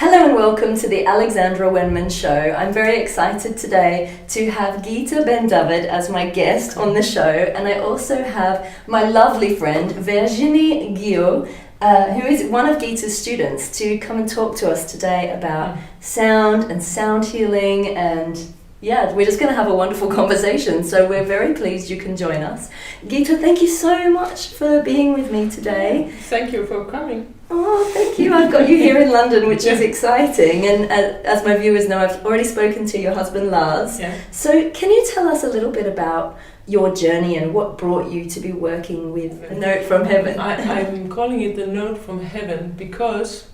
Hello and welcome to the Alexandra Wenman show. I'm very excited today to have Githa Ben-David as my guest on the show, and I also have my lovely friend Virginie Guillot, who is one of Githa's students, to come and talk to us today about sound and sound healing, and yeah, we're just going to have a wonderful conversation, so we're very pleased you can join us. Githa, thank you so much for being with me today. Thank you for coming. Oh, thank you. I've got you here in London, which is exciting. And as my viewers know, I've already spoken to your husband, Lars. Yeah. So can you tell us a little bit about your journey and what brought you to be working with A Note from Heaven? I'm calling it The Note from Heaven because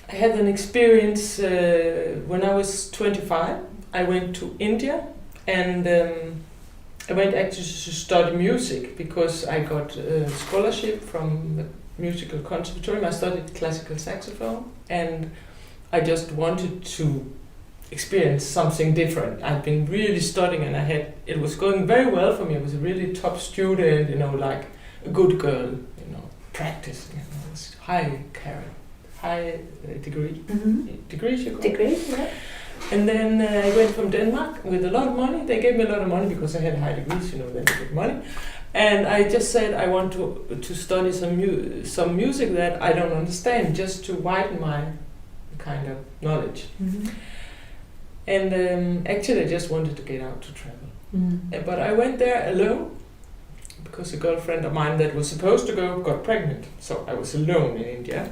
I had an experience when I was 25. I went to India and I went actually to study music because I got a scholarship from the musical conservatorium. I studied classical saxophone and I just wanted to experience something different. I've been really studying and it was going very well for me. I was a really top student, like a good girl, practicing, it was high degree. Mm-hmm. Degrees, you call it? Degree, yeah. And then I went from Denmark with a lot of money. They gave me a lot of money because I had high degrees, then they get money. And I just said I want to study some music that I don't understand, just to widen my kind of knowledge. Mm-hmm. And actually I just wanted to get out to travel. Mm. But I went there alone because a girlfriend of mine that was supposed to go got pregnant. So I was alone in India.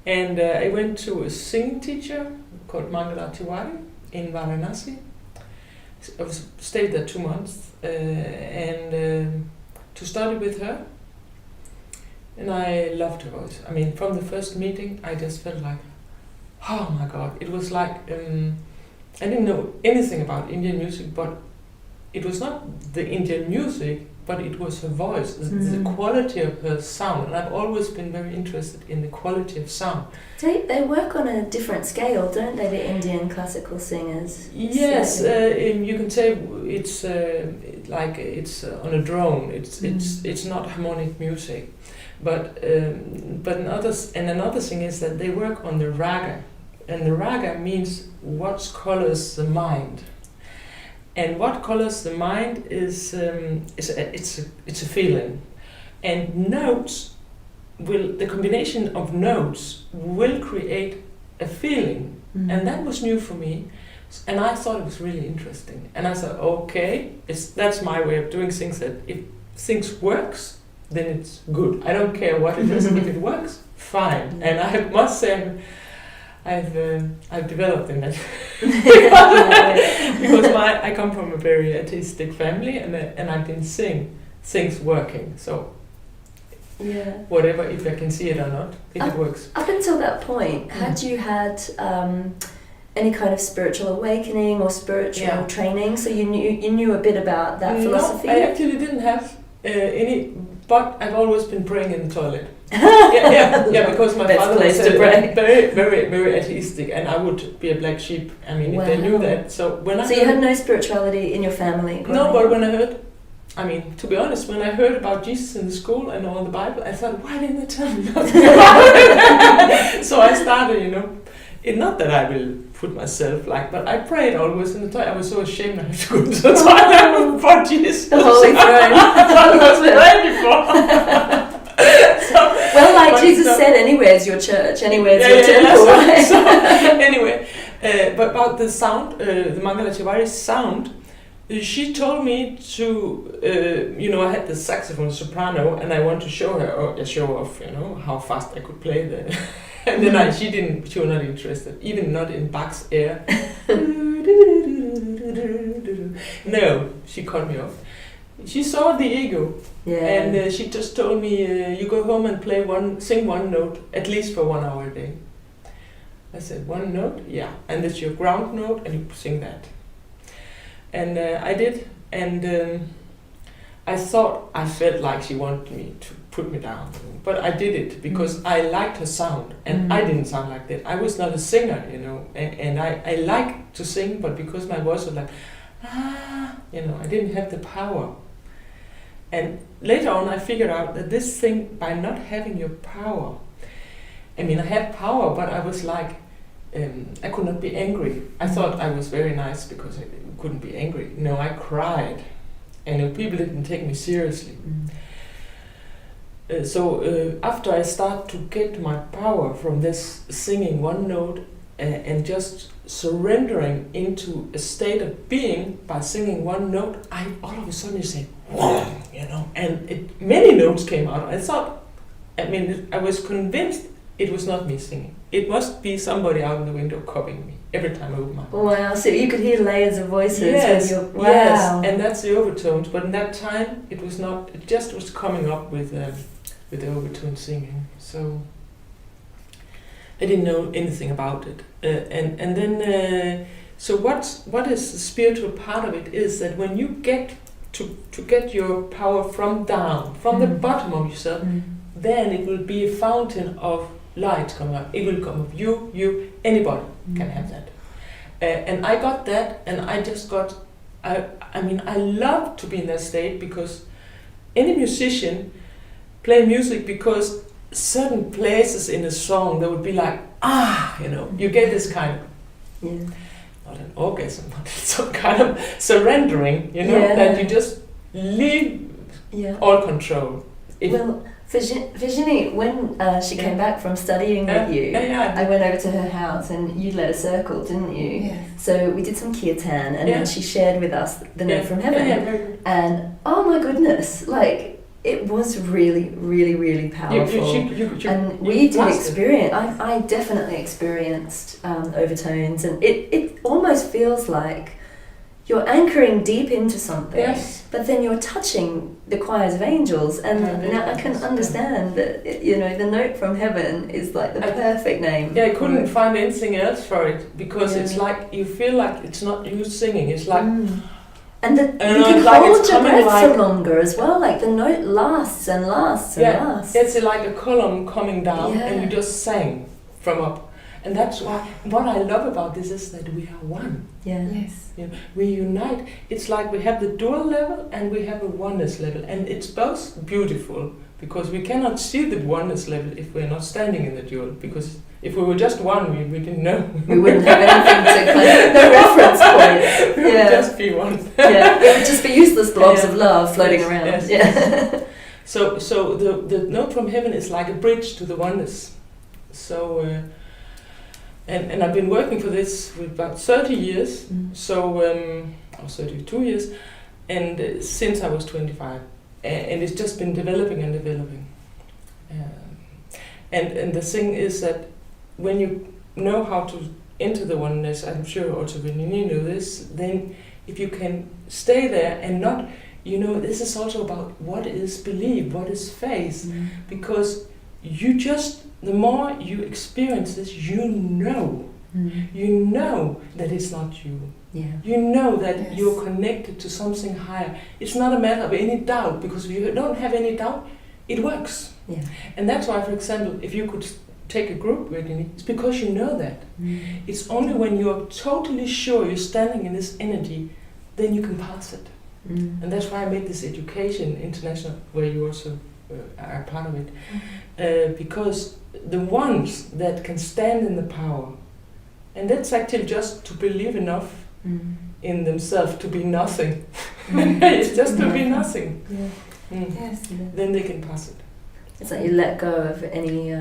And I went to a singing teacher called Mangala Tiwari in Varanasi. I stayed there 2 months and to study with her. And I loved her voice. I mean, from the first meeting, I just felt like, oh my God. It was like, I didn't know anything about Indian music, but it was not the Indian music, but it was her voice, the quality of her sound. And I've always been very interested in the quality of sound. They work on a different scale, don't they, the Indian classical singers? Yes, you can say it's like it's on a drone. It's not harmonic music, but another thing is that they work on the raga, and the raga means what colors the mind. And what colors the mind is it's a feeling, and the combination of notes will create a feeling, and that was new for me, and I thought it was really interesting. And I thought, okay, that's my way of doing things. That if things works, then it's good. I don't care what it is. If it works, fine. And I must say, I've developed in that because I come from a very artistic family and I've been seeing things working. So whatever, if I can see it or not, if it works. Up until that point, had you had any kind of spiritual awakening or spiritual training? So you knew a bit about that philosophy? No, I actually didn't have any, but I've always been praying in the toilet. Because my father was very, very, very atheistic, and I would be a black sheep. I mean, if they knew that. So you had no spirituality in your family? No, but when I heard, to be honest, when I heard about Jesus in the school and all the Bible, I thought, why didn't they tell me nothing about it? So I started, it's not that I will put myself but I prayed always in the toilet. I was so ashamed I had to go to the toilet for Jesus. The Holy Throne. I was praying before. Like Jesus said, anywhere's your church, anywhere's your temple. Right? So, anyway, but about the sound, the Mangala Tiwari sound, she told me to, I had the saxophone soprano, and I wanted to show her, show off, how fast I could play the. And then she was not interested, even not in Bach's air. No, she cut me off. She saw the ego, and she just told me, you go home and sing one note, at least for 1 hour a day. I said, 1 note? Yeah, and it's your ground note, and you sing that. And I did, and I felt like she wanted me to put me down, but I did it because I liked her sound, and I didn't sound like that. I was not a singer, and I like to sing, but because my voice was like, I didn't have the power. And later on I figured out that this thing, by not having your power, I mean, I had power, but I was like, I could not be angry. I thought I was very nice because I couldn't be angry. No, I cried, and people didn't take me seriously. So after I start to get my power from this singing one note and just surrendering into a state of being by singing one note, I all of a sudden say, "Whoa," and many notes came out. I was convinced it was not me singing. It must be somebody out in the window copying me every time I open my mouth. Wow, so you could hear layers of voices. Yes, wow. Yes, and that's the overtones. But in that time, it was not. It just was coming up with the overtone singing. So I didn't know anything about it. And then, so what is the spiritual part of it is that when you get to get your power from the bottom of yourself, then it will be a fountain of light coming up. It will come up. You, anybody can have that. And I got that, and I just got. I love to be in that state, because any musician play music because certain places in a song there would be like, you get this kind of, not an orgasm, but some kind of surrendering, that you just leave all control. Well, Virginie, when she came back from studying with you, I went over to her house and you led a circle, didn't you? Yes. So we did some kirtan, and then she shared with us the note from heaven. Very good. And oh my goodness, like, it was really, really, really powerful. And we did experience, I definitely experienced overtones, and it almost feels like you're anchoring deep into something, but then you're touching the choirs of angels, and now I can understand that, the note from heaven is like the perfect name. Yeah, I couldn't find anything else for it, because it's like, you feel like it's not you singing, it's like... And you can hold your breath for longer as well, like the note lasts and lasts and lasts. It's like a column coming down, and you just sang from up. And that's why, what I love about this is that we are one. Yeah. Yes. We unite. It's like we have the dual level and we have a oneness level. And it's both beautiful, because we cannot see the oneness level if we're not standing in the dual. Because if we were just one, we didn't know. We wouldn't have anything to no reference point. We would just be one. It would just be useless blobs of love floating around. Yes. So the note from heaven is like a bridge to the oneness. So and I've been working for this for about 30 years. So or 32 years, and since I was 25, and it's just been developing and developing. And the thing is that when you know how to enter the oneness, I'm sure also Virginie knew this, then if you can stay there and not, this is also about what is belief, what is faith, because the more you experience this, you know that it's not you. Yeah. You know that you're connected to something higher. It's not a matter of any doubt, because if you don't have any doubt, it works. Yeah. And that's why, for example, if you could take a group Virginie, it's because you know that. It's only when you're totally sure you're standing in this energy, then you can pass it. And that's why I made this education international, where you also are part of it, because the ones that can stand in the power, and that's actually just to believe enough in themselves to be nothing. It's just to be nothing. Yes. Then they can pass it. It's like you let go of any,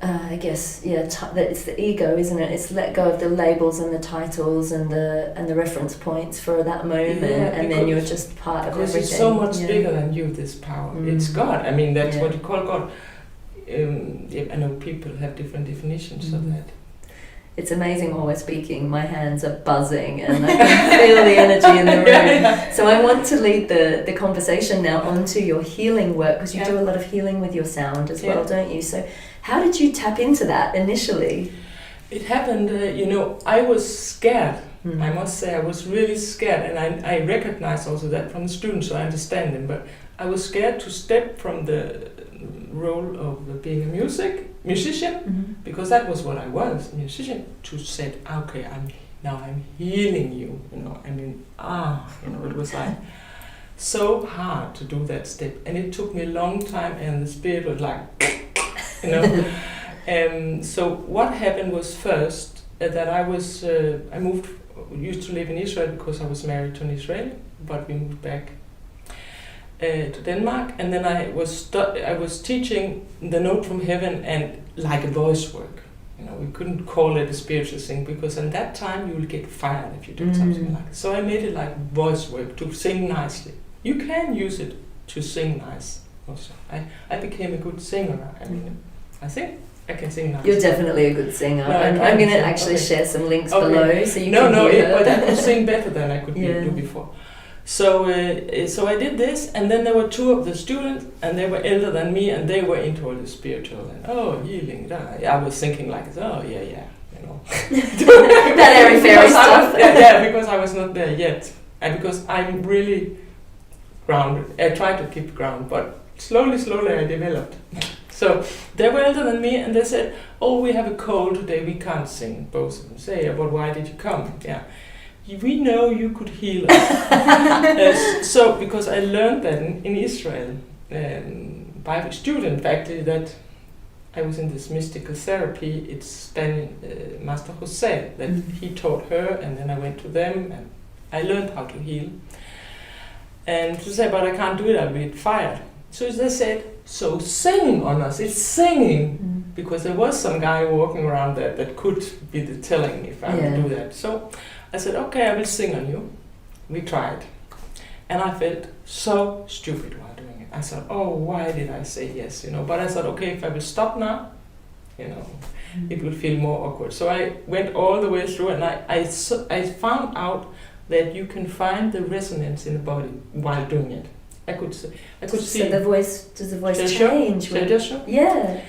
I guess, that it's the ego, isn't it? It's let go of the labels and the titles and the reference points for that moment, and then you're just part of everything. Because it's so much bigger than you, this power. It's God. I mean, that's what you call God. I know people have different definitions of that. It's amazing while we're speaking, my hands are buzzing and I can feel the energy in the room. So I want to lead the conversation now onto your healing work, because you do a lot of healing with your sound as well, don't you? So how did you tap into that initially? It happened, I was scared. I must say I was really scared, and I recognize also that from the students, so I understand them, but I was scared to step from the role of being a musician, because that was what I was, a musician, to say, okay, I'm healing you, it was like so hard to do that step, and it took me a long time, and the spirit was like you know. So what happened was first that I used to live in Israel because I was married to an Israeli, but we moved back to Denmark, and then I was teaching the Note from Heaven and like a voice work. You know, we couldn't call it a spiritual thing because at that time you will get fired if you do something like it. So I made it like voice work to sing nicely. You can use it to sing nice also. I became a good singer. I mean, I think I can sing nice. You're definitely a good singer. No, I'm going to actually share some links below so you can hear her. But I could sing better than I could do before. So I did this, and then there were two of the students, and they were elder than me, and they were into all the spiritual and healing. I was thinking like, you know, that airy fairy stuff. Because I was not there yet, and because I'm really grounded. I tried to keep grounded, but slowly I developed. So they were elder than me, and they said, "Oh, we have a cold today. We can't sing." Both of them say, "But why did you come?" Yeah. We know you could heal us. So, because I learned that in Israel, by a student actually, that I was in this mystical therapy. It's Master Jose that he taught her, and then I went to them, and I learned how to heal. And to say, but I can't do it, I'll be fired. So they said, so sing on us, it's singing. Because there was some guy walking around there that could be the telling if I would do that. So I said, okay, I will sing on you. We tried. And I felt so stupid while doing it. I thought, oh, why did I say yes? You know, but I thought, okay, if I will stop now, you know, it will feel more awkward. So I went all the way through, and I found out that you can find the resonance in the body while doing it. I could see. So the voice, does the voice change? Shall I just show? Yeah.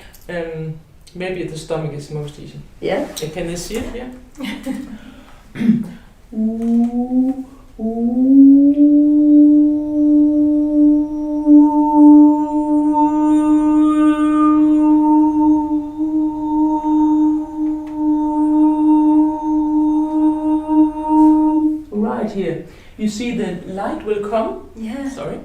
Maybe the stomach is most easy. Yeah. Can they see it? Yeah. Right here. You see the light will come. Yeah. Sorry.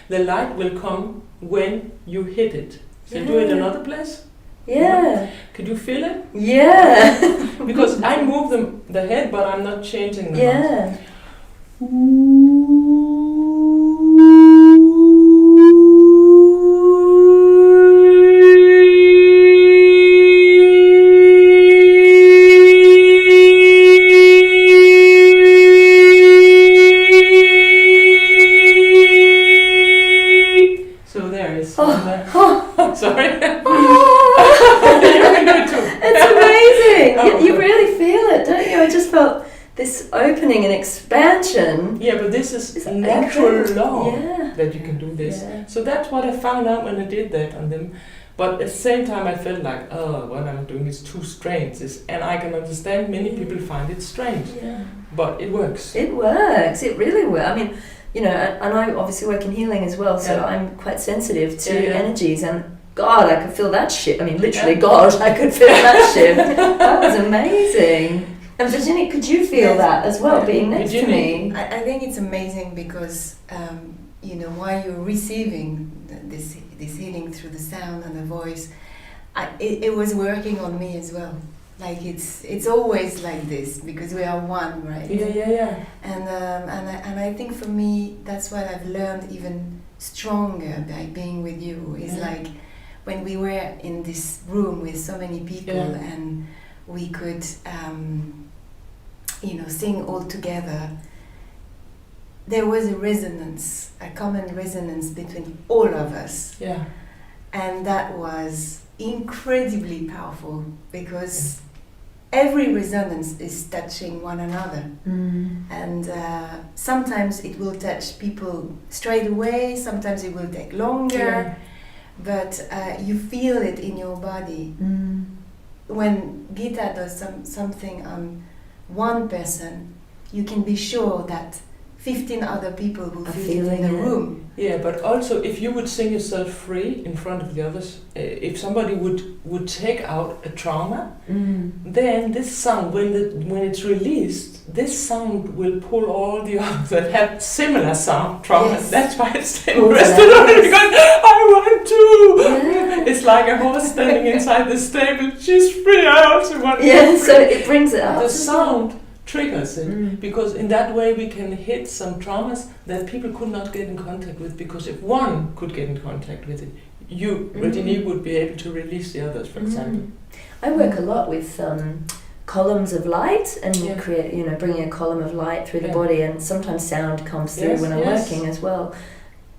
The light will come when you hit it. So do it another place. Yeah. Could you feel it? Yeah. Because I move the head, but I'm not changing the mouth. So there is. Sorry. It's amazing. You really feel it, don't you? I just felt this opening and expansion. Yeah, but this is natural law Yeah. that you can do this. Yeah. So that's what I found out when I did that on them. But at the same time, I felt like, oh, what I'm doing is too strange. And I can understand many people find it strange. Yeah. But it works. It works. It really works. I mean, you know, and I obviously work in healing as well, so I'm quite sensitive to energies, and God, I could feel that shit. I mean, literally, God, I could feel that shit. That was amazing. And Virginie, could you feel that as well, being next to me? I think it's amazing because, you know, while you're receiving this healing through the sound and the voice, it was working on me as well. Like it's always like this because we are one, right? Yeah. And I think for me that's what I've learned even stronger by being with you is like when we were in this room with so many people and we could you know, sing all together. There was a resonance, a common resonance between all of us. Yeah. And that was incredibly powerful because every resonance is touching one another. And sometimes it will touch people straight away, sometimes it will take longer, but you feel it in your body. When Githa does something on one person, you can be sure that 15 other people will feel it in the room. Yeah, but also if you would sing yourself free in front of the others, if somebody would take out a trauma, then this sound, when it's released, this sound will pull all the others that have similar sound traumas. That's why it's interested on it, because I want too. Yeah. It's like a horse standing inside the stable. She's free. I also want to Yeah, be so free. it brings it up. The as well. sound triggers it, Mm. because in that way we can hit some traumas that people could not get in contact with, because if one could get in contact with it, you, Virginie, would be able to release the others, for example. I work a lot with columns of light and Yeah. create, bringing a column of light through the Yeah. body, and sometimes sound comes through Yes, when I'm yes. working as well.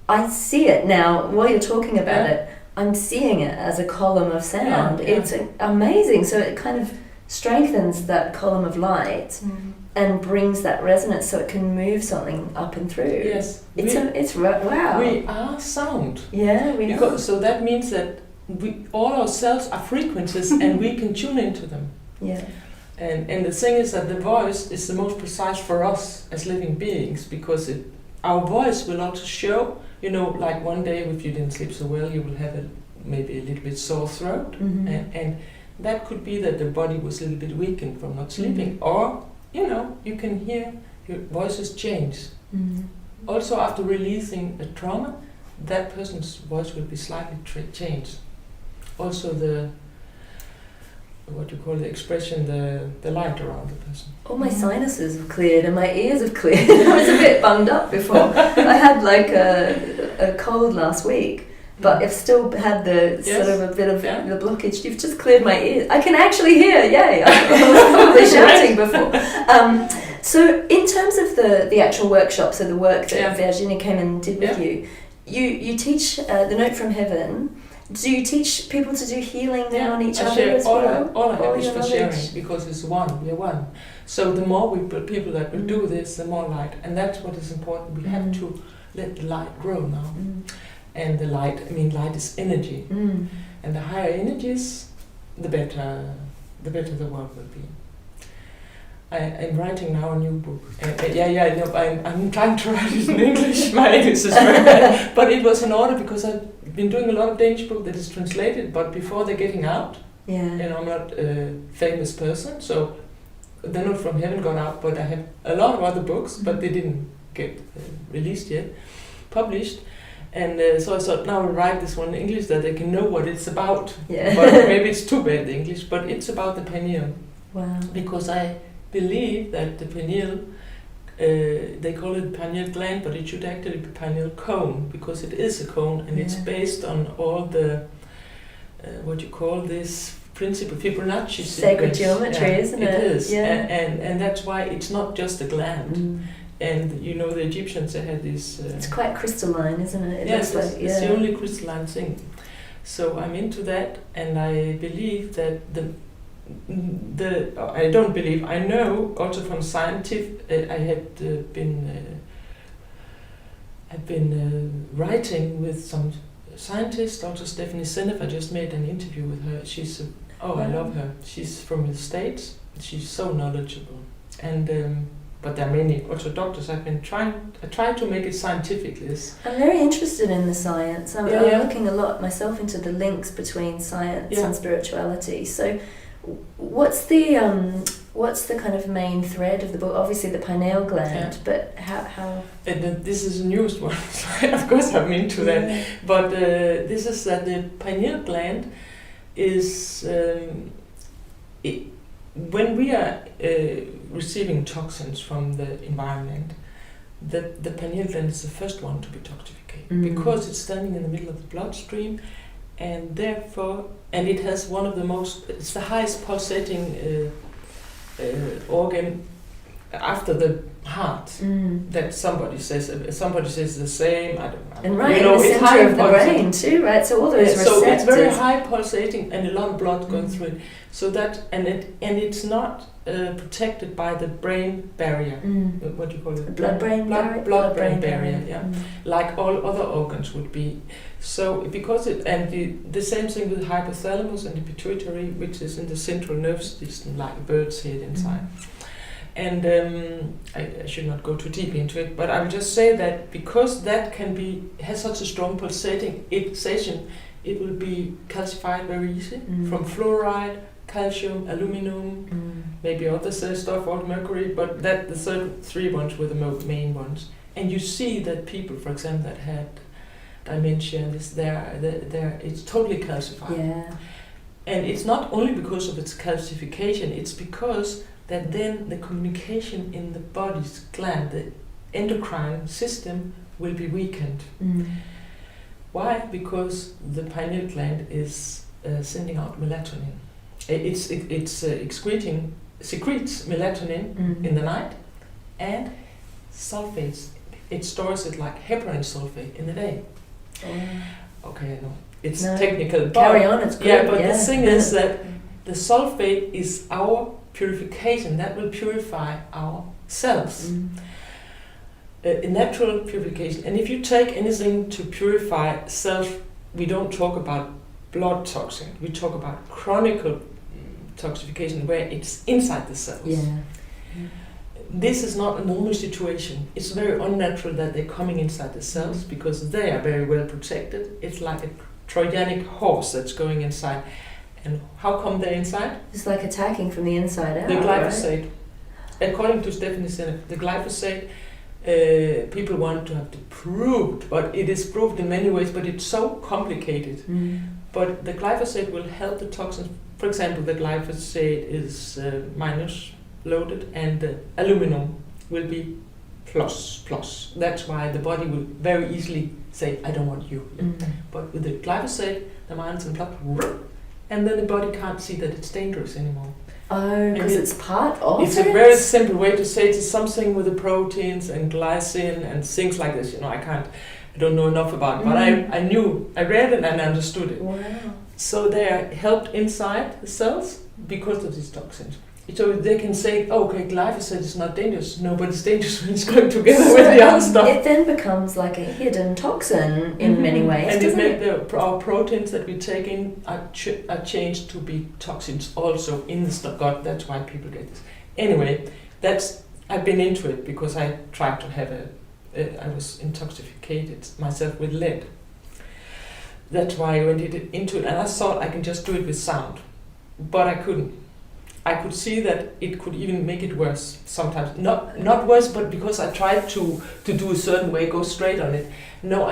I see it now while you're talking about Yeah. it. I'm seeing it as a column of sound. Yeah, yeah. It's amazing. So it kind of strengthens that column of light and brings that resonance, so it can move something up and through. Yes, Wow. we are sound. Yeah, we are. Because, so that means that all our cells are frequencies and we can tune into them. Yeah. And the thing is that the voice is the most precise for us as living beings, because our voice will also show, like one day if you didn't sleep so well, you will have maybe a little bit sore throat. Mm-hmm. And that could be that the body was a little bit weakened from not sleeping. Or, you can hear your voices change. Mm-hmm. Also, after releasing a trauma, that person's voice will be slightly changed. Also what you call the expression, the light around the person. All my sinuses have cleared and my ears have cleared. I was a bit bummed up before. I had like a cold last week, but I've still had the sort of a bit of the blockage. You've just cleared my ears. I can actually hear, yay! I was probably shouting before. So in terms of the actual workshop, so the work that Virginie came and did with you teach the Note from Heaven. Do you teach people to do healing then on each other as well? All I have is for sharing, because it's one, we are one. So the more people that will do this, the more light. And that's what is important. We have to let the light grow now. And the light is energy. And the higher energies, the better the world will be. I'm writing now a new book. I'm trying to write it in English. My English is very bad. But it was in order because I've been doing a lot of Danish book that is translated, but before they're getting out, I'm not a famous person, so The Note from Heaven got out, but I have a lot of other books, but they didn't get released yet, published. And so I thought, now I'll write this one in English that they can know what it's about. Yeah. But maybe it's too bad, the English, but it's about the pineal. Wow. Because I believe that the pineal, they call it pineal gland, but it should actually be pineal cone, because it is a cone, and it's based on all the, what you call this, principle of Fibonacci sacred geometry, isn't it? It is, yeah. and that's why it's not just a gland. And the Egyptians, they had this... it's quite crystalline, isn't it? Yes, it's the only crystalline thing. So I'm into that, and I believe that I don't believe, I know also from scientific, I had been writing with some scientists, also Stephanie Seneff. I just made an interview with her. She's, I love her. She's from the States. She's so knowledgeable. And but there are many also doctors. I try to make it scientific. I'm very interested in the science. I'm looking a lot myself into the links between science and spirituality. So what's the kind of main thread of the book? Obviously the pineal gland, but how? This is the newest one, so of course I'm into that. But this is that the pineal gland is when we are receiving toxins from the environment, the pineal gland is the first one to be toxified because it's standing in the middle of the bloodstream, and therefore, and it has one of the most, it's the highest pulsating organ after the heart. That somebody says the same. I don't know. And right in the center of the brain too, right? So all those receptors. So it's very high pulsating and a lot of blood going through it. So that and it's not protected by the brain barrier. What do you call it? Blood-brain barrier. Blood-brain barrier. Yeah, like all other organs would be. So because the same thing with hypothalamus and the pituitary, which is in the central nervous system, like a bird's head inside. And I should not go too deep into it, but I will just say that because that has such a strong pulsation, it will be calcified very easy from fluoride, calcium, aluminum, maybe other stuff, or mercury, but that the three ones were the main ones. And you see that people, for example, that had dementia and this, it's totally calcified. Yeah. And it's not only because of its calcification, it's because that then the communication in the body's gland, the endocrine system, will be weakened. Why? Because the pineal gland is sending out melatonin. It secretes melatonin in the night, and sulfates. It stores it like heparin sulfate in the day. Okay, no, it's technical. Carry on, it's good. Yeah, but the thing is that the sulfate is our purification. That will purify our cells. A natural purification. And if you take anything to purify cells, we don't talk about blood toxin. We talk about chronic toxification where it's inside the cells. Yeah. This is not a normal situation. It's very unnatural that they're coming inside the cells because they are very well protected. It's like a Trojanic horse that's going inside. And how come they're inside? It's like attacking from the inside out. The glyphosate. Right? According to Stephanie Seneff, the glyphosate, people want to have it proved, but it is proved in many ways, but it's so complicated. But the glyphosate will help the toxins. For example, the glyphosate is minus loaded and the aluminum will be plus. That's why the body will very easily say, I don't want you. But with the glyphosate, the minus and plus, and then the body can't see that it's dangerous anymore. Oh, because it's part of It's it? a very simple way to say it's something with the proteins and glycine and things like this. I don't know enough about it, but I read it and understood it. Wow. So they are helped inside the cells because of these toxins. So they can say, okay, glyphosate is not dangerous. No, but it's dangerous when it's going together with the other stuff. It then becomes like a hidden toxin in many ways, and doesn't our proteins that we take in are changed to be toxins also in the gut. That's why people get this. Anyway, I've been into it because I tried to have I was intoxicated myself with lead. That's why I went into it, and I thought I can just do it with sound, but I couldn't. I could see that it could even make it worse sometimes. Not worse, but because I tried to do a certain way, go straight on it. No,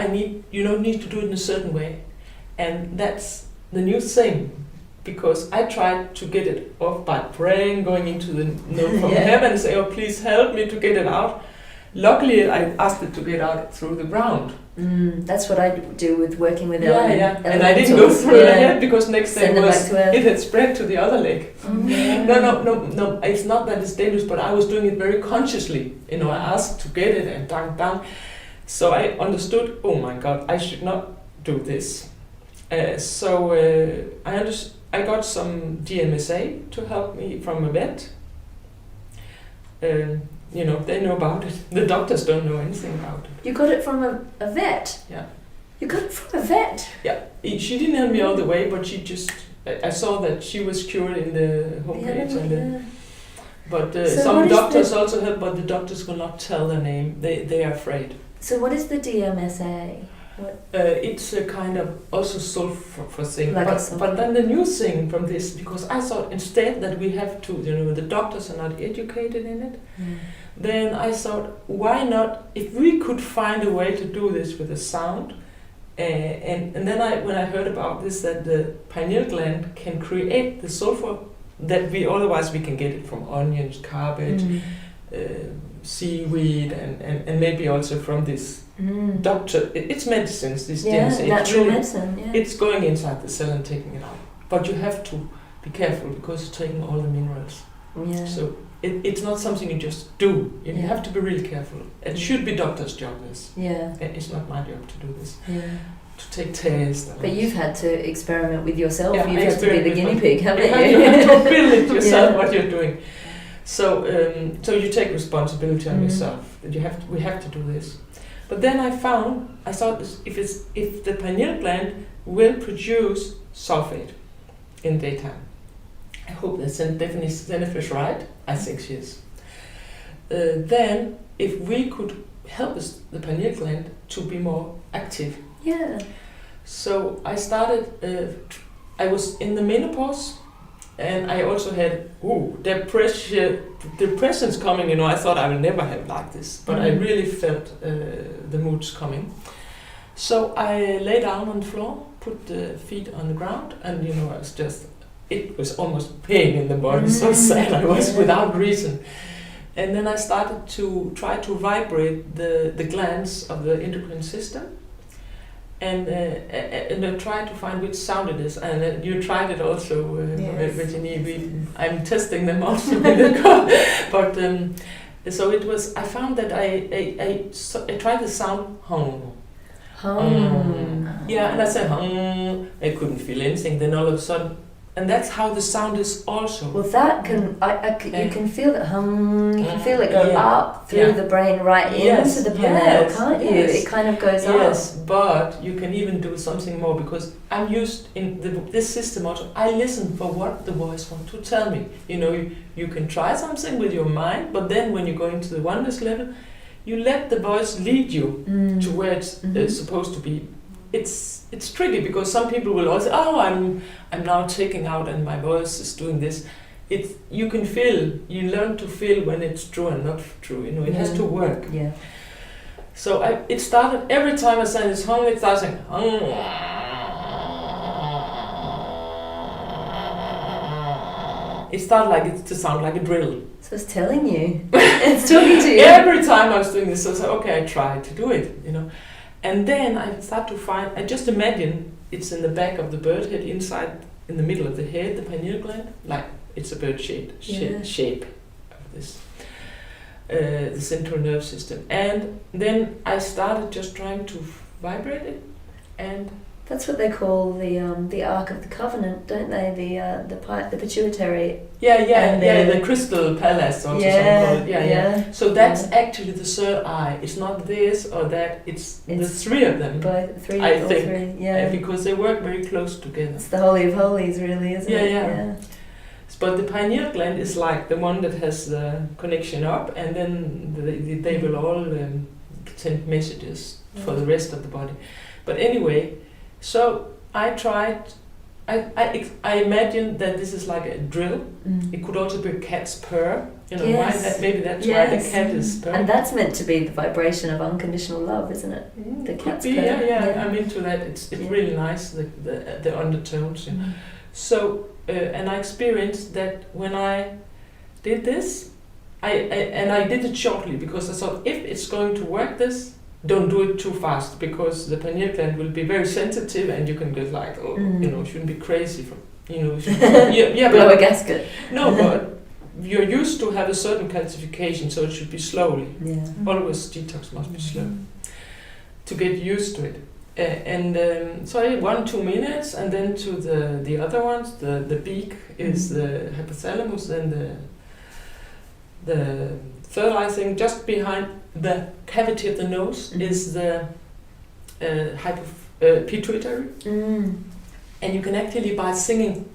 you don't need to do it in a certain way. And that's the new thing. Because I tried to get it off by praying, going into the note from heaven and say, oh, please help me to get it out. Luckily, I asked it to get out through the ground. That's what I do with working with and I didn't go through the head because next day it had spread to the other leg. No, it's not that it's dangerous, but I was doing it very consciously. I asked to get it and down. So I understood, oh my God, I should not do this. I got some DMSA to help me from a vet. They know about it. The doctors don't know anything about it. You got it from a vet? Yeah. You got it from a vet? Yeah. She didn't help me all the way, but she just... I saw that she was cured in the homepage. But some doctors also help, but the doctors will not tell their name. They are afraid. So what is the DMSA? It's a kind of also sulfur thing. Like but then the new thing from this, because I thought instead that we have to, the doctors are not educated in it, then I thought, why not, if we could find a way to do this with a sound, and then when I heard about this, that the pineal gland can create the sulfur that otherwise we can get it from onions, cabbage, seaweed, and maybe also from this doctor. It's medicines, this DMSA. Natural medicine. Yeah. It's going inside the cell and taking it out. But you have to be careful because it's taking all the minerals. Yeah. So it's not something you just do. You have to be really careful. It should be doctor's job, this. Yeah. It's not my job to do this. Yeah. To take tests. But you've had to experiment with yourself. Yeah, you've had to be the guinea pig, haven't you? You have to feel it yourself what you're doing. So you take responsibility on yourself. That we have to do this. But then I thought if the pineal gland will produce sulfate in daytime. I hope that Stephanie Seneff is right. I think she is. Then if we could help the pineal gland to be more active. Yeah. So I started, I was in the menopause, and I also had depressions coming. I thought I will never have like this, but I really felt the moods coming. So I lay down on the floor, put the feet on the ground, and it was almost pain in the body, so sad I was without reason. And then I started to try to vibrate the glands of the endocrine system, and I tried to find which sound it is. And you tried it also, Virginie. I'm testing them also with the but so it was. I found that I tried the sound hum. Yeah, and I said hum. I couldn't feel anything. Then all of a sudden. And that's how the sound is also. Well, that can you can feel it hum. You can feel it go up through the brain right into the pineal, can't you? It kind of goes up. Yes, but you can even do something more, because I'm used in this system also. I listen for what the voice wants to tell me. You can try something with your mind, but then when you go into the oneness level, you let the voice lead you to where it's supposed to be. It's tricky, because some people will also I'm now taking out and my voice is doing this. You can feel, you learn to feel when it's true and not true. It has to work. Yeah. So it started every time I sang this hum, it started saying hum. It started to sound like a drill. So it's telling you, it's talking to you. Every time I was doing this, so I was like, okay, I tried to do it. And then I start to find, I just imagine it's in the back of the bird head, inside, in the middle of the head, the pineal gland, like it's a bird shape of this, the central nerve system. And then I started just trying to vibrate it, and that's what they call the Ark of the Covenant, don't they? The pituitary. The crystal palace, also some call it. So that's actually the third eye. It's not this or that. It's the three of them. I think. Because they work very close together. It's the Holy of Holies, really, isn't it? Yeah. But the pineal gland is like the one that has the connection up, and then they will all send messages for the rest of the body. But anyway. So I tried. I imagine that this is like a drill. It could also be a cat's purr. Maybe that's why the cat is purring. And that's meant to be the vibration of unconditional love, isn't it? The cat's purr. Yeah. I'm into that. It's really nice, the undertones. So and I experienced that when I did this, I did it shortly, because I thought, if it's going to work this. Don't do it too fast, because the pineal gland will be very sensitive, and you can get like, shouldn't be crazy from, blow a gasket. No, but you're used to have a certain calcification, so it should be slowly. Yeah. Always detox must be slow to get used to it. So 1-2 minutes, and then to the other ones. The beak is the hypothalamus, and the third eye thing just behind the cavity of the nose is the pituitary. And you can actually, by singing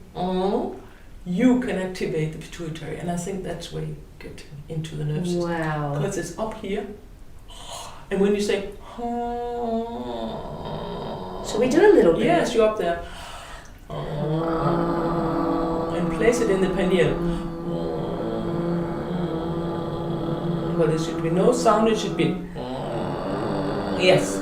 you can activate the pituitary, and I think that's where you get into the nerve system. Wow. Because it's up here, and when you say shall we do a little bit? Yes, you're up there. And place it in the pineal. But there should be no sound, it should be yes.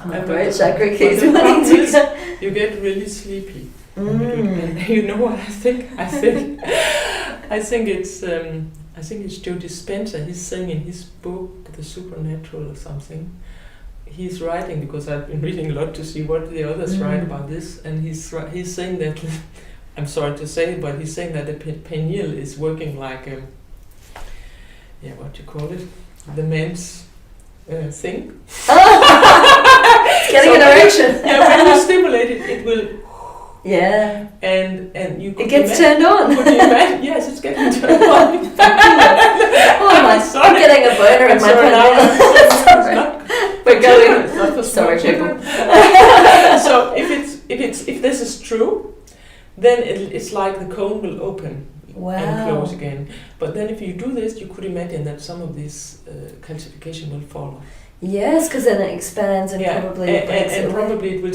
My throat chakra keeps wanting to go. You get really sleepy. You know what I think? I think it's Joe Dispenza. He's saying in his book, The Supernatural or something, he's writing, because I've been reading a lot to see what the others write about this, and he's saying that, I'm sorry to say it, but he's saying that the pineal is working like what do you call it? The man's thing. It's getting an erection. When you stimulate it, it will. Yeah. And you. It gets turned on. Yes, it's getting turned on. I'm getting a boner in my pineal. We're going. Sorry, people. So if this is true, then it's like the cone will open. Wow. And close again. But then if you do this, you could imagine that some of this calcification will fall off. Yes, because then it expands and probably breaks it and away. probably it will.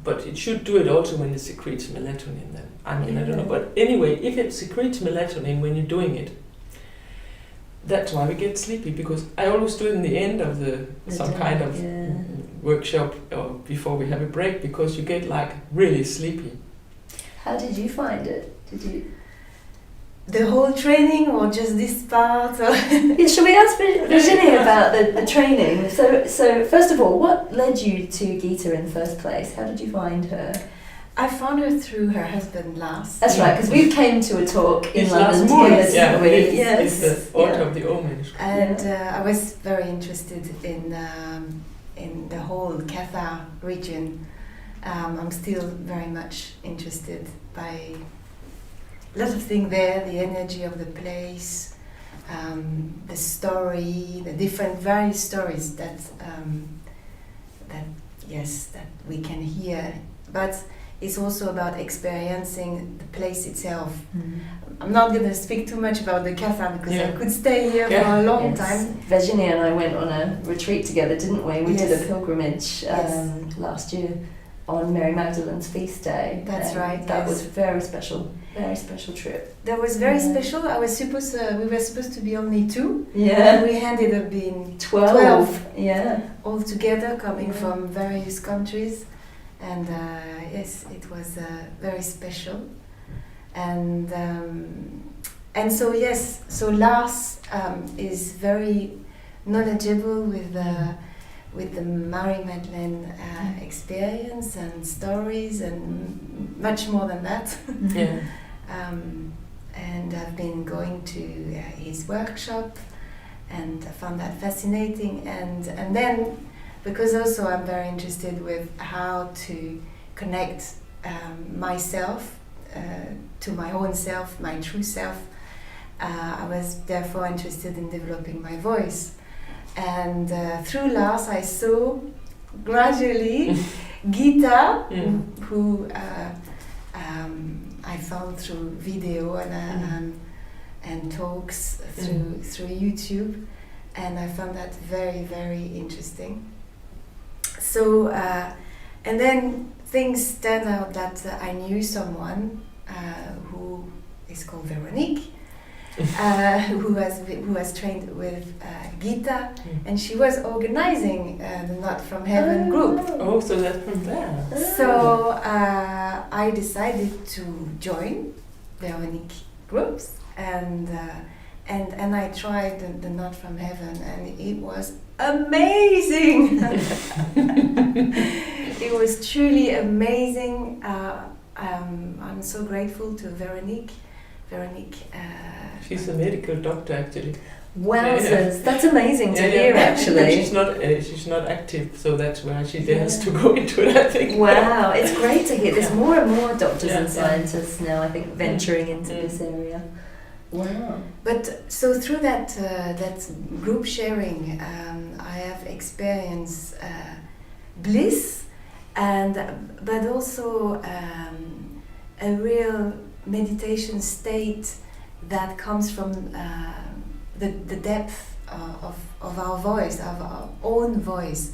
But it should do it also when it secretes melatonin. Then I mean I don't know, but anyway, if it secretes melatonin when you're doing it, that's why we get sleepy. Because I always do it in the end of some day, kind of workshop or before we have a break, because you get like really sleepy. How did you find it? Did you? The whole training or just this part? Or Yeah, shall we ask Virginie about the training? So first of all, what led you to Githa in the first place? How did you find her? I found her through her husband Lars. That's right, because we came to a talk in It's London Lars together, Morris, didn't we? Yes. It's the author of the Omen. And I was very interested in the whole Githa region. I'm still very much interested by a lot of things there, the energy of the place, the story, the different various stories that we can hear. But it's also about experiencing the place itself. I'm not going to speak too much about the Githa because I could stay here for a long time. Virginie and I went on a retreat together, didn't we? We did a pilgrimage last year on Mary Magdalene's feast day. That's right. That was very special trip. That was very special. We were supposed to be only 2. Yeah. And we ended up being 12. Yeah. All together, coming from various countries. And yes, it was very special. And so Lars is very knowledgeable with the Mary Magdalene experience and stories and much more than that. Yeah. And I've been going to his workshop, and I found that fascinating. And then, because also I'm very interested with how to connect myself to my own self, my true self, I was therefore interested in developing my voice. And through Lars, I saw gradually Githa, who I found through video and talks through YouTube, and I found that very, very interesting. So, and then things turned out that I knew someone who is called Veronique, who has trained with Githa, and she was organizing the Not From Heaven group. Oh, so that's from there. So I decided to join Veronique groups, and I tried the Not From Heaven, and it was amazing. It was truly amazing. I'm so grateful to Veronique. She's a medical doctor, actually. Wowzers, that's amazing to hear, actually. She's not active, so that's why she dares to go into it, I think. Wow, it's great to hear. There's more and more doctors and scientists now, I think, venturing into this area. Wow. But so through that group sharing, I have experienced bliss, but also a real meditation state that comes from the depth of our voice, of our own voice,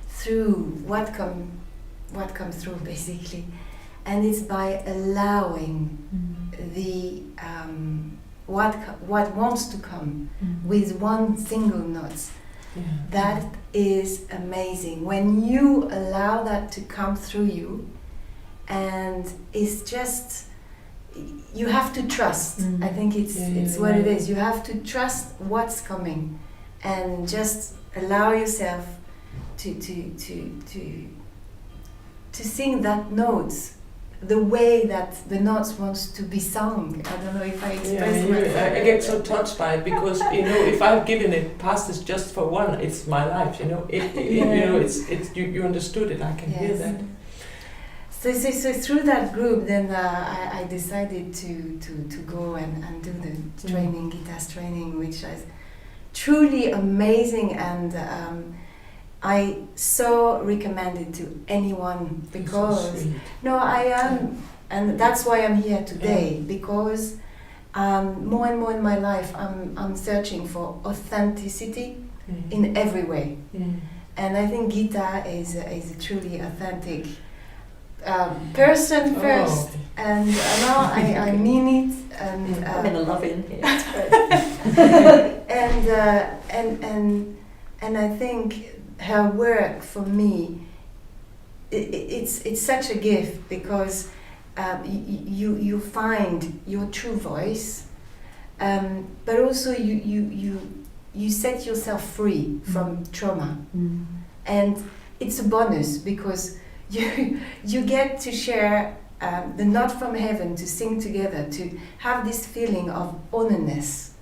through what comes through, basically. And it's by allowing the what wants to come with one single note. That is amazing. When you allow that to come through you, and it's just, you have to trust. I think it's what it is. You have to trust what's coming, and just allow yourself to sing that notes the way that the notes wants to be sung. I don't know if I express myself. I get so touched by it, because if I've given it past this just for one, it's my life. You understood it. I can hear that. So through that group, then I decided to go and do the training, Githa's training, which is truly amazing, and I so recommend it to anyone, because I am, and that's why I'm here today, because more and more in my life I'm searching for authenticity, in every way. Mm. And I think Githa is a truly authentic person first, and now I mean it. And I'm in a love in here. It's great. and I think her work for me, it's such a gift because you find your true voice, but also you set yourself free from trauma, and it's a bonus because you get to share the Not From Heaven, to sing together, to have this feeling of honestness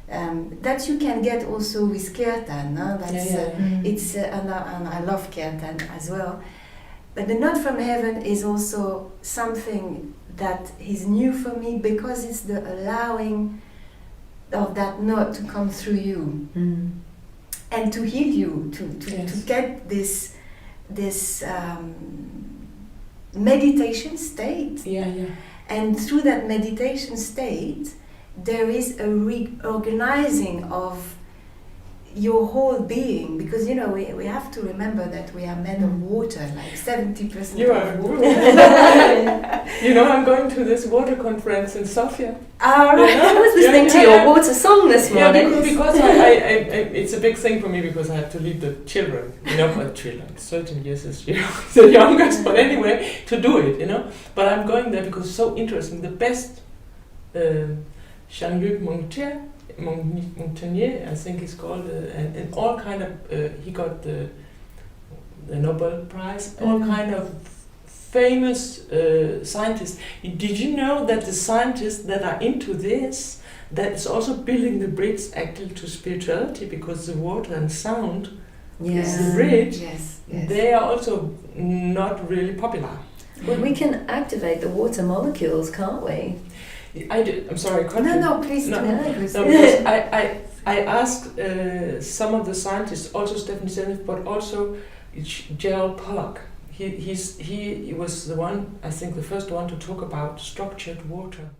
that you can get also with kirtan. It's and I love kirtan as well. But the Not From Heaven is also something that is new for me because it's the allowing of that note to come through you and to heal you, to get this meditation state. And through that meditation state, there is a reorganizing of your whole being, because we have to remember that we are made of water, like 70% of water. I'm going to this water conference in Sofia. I was listening to your water song this morning. Yeah, because I it's a big thing for me because I have to lead the children, but children, 13 years is the youngest, but anyway, to do it, But I'm going there because it's so interesting. The best Jean-Luc Montagnier, I think he's called, and all kind of, he got the Nobel Prize, all kind of famous scientists. Did you know that the scientists that are into this, that is also building the bridge actually to spirituality, because the water and sound is the bridge. Yes. They are also not really popular. Well, we can activate the water molecules, can't we? I'm sorry. No, please. No, because I asked some of the scientists, also Stephen Zenith, but also Gerald Pollack. He was the one, I think, the first one to talk about structured water.